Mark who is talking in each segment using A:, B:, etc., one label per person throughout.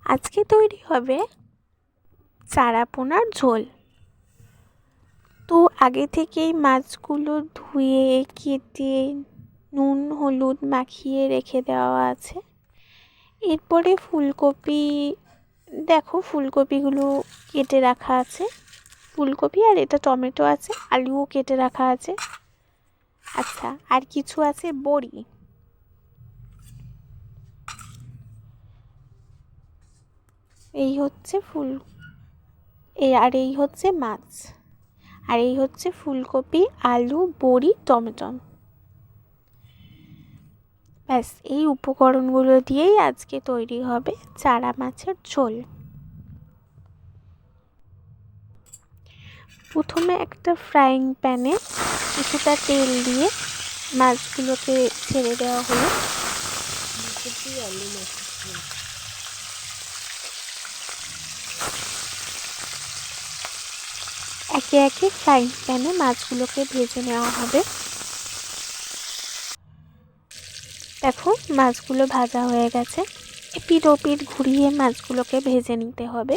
A: আজকে তৈরি হবে চারা পোনার ঝোল। তো আগে থেকেই মাছগুলো ধুয়ে কেটে নুন হলুদ মাখিয়ে রেখে দেওয়া আছে। এরপরে ফুলকপিগুলো কেটে রাখা আছে। ফুলকপি আর এটা টমেটো আছে, আলুও কেটে রাখা আছে। আচ্ছা, আর কিছু আছে বড়ি। এই হচ্ছে এই হচ্ছে মাছ, আর এই হচ্ছে ফুলকপি, আলু, বড়ি, টমেটো। ব্যাস, এই উপকরণগুলো দিয়েই আজকে তৈরি হবে চারা মাছের ঝোল। প্রথমে একটা ফ্রাইং প্যানে কিছুটা তেল দিয়ে মাছগুলোকে ছেড়ে দেওয়া হলো। একে একে ফ্রাইং প্যানে মাছগুলোকে ভেজে নেওয়া হবে। দেখো, মাছগুলো ভাজা হয়ে গেছে। এপিঠ ওপিঠ ঘুরিয়ে মাছগুলোকে ভেজে নিতে হবে।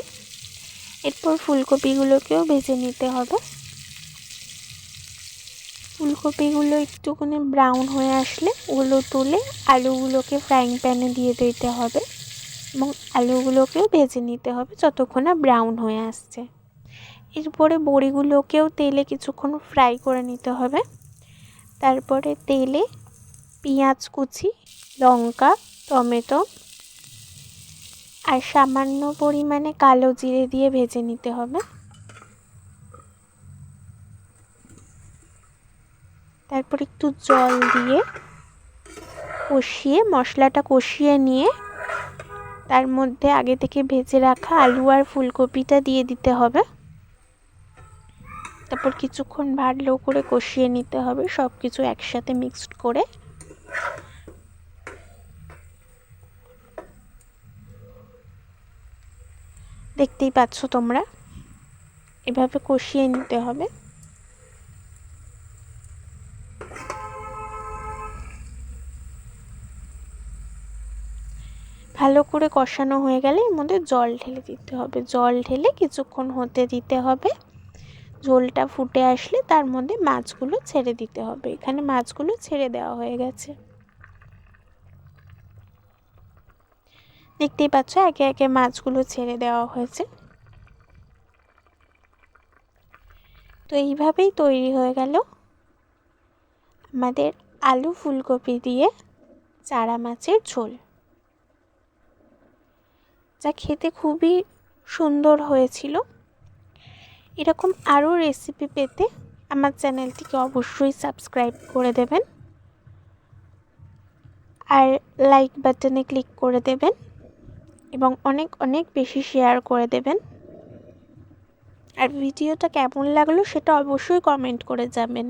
A: এরপর ফুলকপিগুলোকেও ভেজে নিতে হবে। ফুলকপিগুলো একটুখানি ব্রাউন হয়ে আসলে ওগুলো তুলে আলুগুলোকে ফ্রাইং প্যানে দিয়ে দিতে হবে এবং আলুগুলোকেও ভেজে নিতে হবে যতক্ষণ না ব্রাউন হয়ে আসছে। এরপরে বড়িগুলোকেও তেলে কিছুক্ষণ ফ্রাই করে নিতে হবে। তারপরে তেলে পেঁয়াজ কুচি, লঙ্কা, টমেটো আর সামান্য পরিমাণে কালো জিরে দিয়ে ভেজে নিতে হবে। তারপর একটু জল দিয়ে মশলাটা কষিয়ে নিয়ে তার মধ্যে আগে থেকে ভেজে রাখা আলু আর ফুলকপিটা দিয়ে দিতে হবে। তারপর কিছুক্ষণ ভালো করে কষিয়ে নিতে হবে, সব কিছু একসাথে মিক্সড করে। দেখতেই পাচ্ছ তোমরা, এভাবে কষিয়ে নিতে হবে। ভালো করে কষানো হয়ে গেলে এর মধ্যে জল ঢেলে দিতে হবে। জল ঢেলে কিছুক্ষণ হতে দিতে হবে। ঝোলটা ফুটে আসলে তার মধ্যে মাছগুলো ছেড়ে দিতে হবে। এখানে মাছগুলো ছেড়ে দেওয়া হয়ে গেছে। দেখতেই পাচ্ছ একে একে মাছগুলো ছেড়ে দেওয়া হয়েছে। তো এইভাবেই তৈরি হয়ে গেল আমাদের আলু ফুলকপি দিয়ে চারা মাছের ঝোল, যা খেতে খুবই সুন্দর হয়েছিল। এরকম আরও রেসিপি পেতে আমার চ্যানেলটিকে অবশ্যই সাবস্ক্রাইব করে দেবেন আর লাইক বাটনে ক্লিক করে দেবেন এবং অনেক অনেক বেশি শেয়ার করে দেবেন। আর ভিডিওটা কেমন লাগলো সেটা অবশ্যই কমেন্ট করে যাবেন।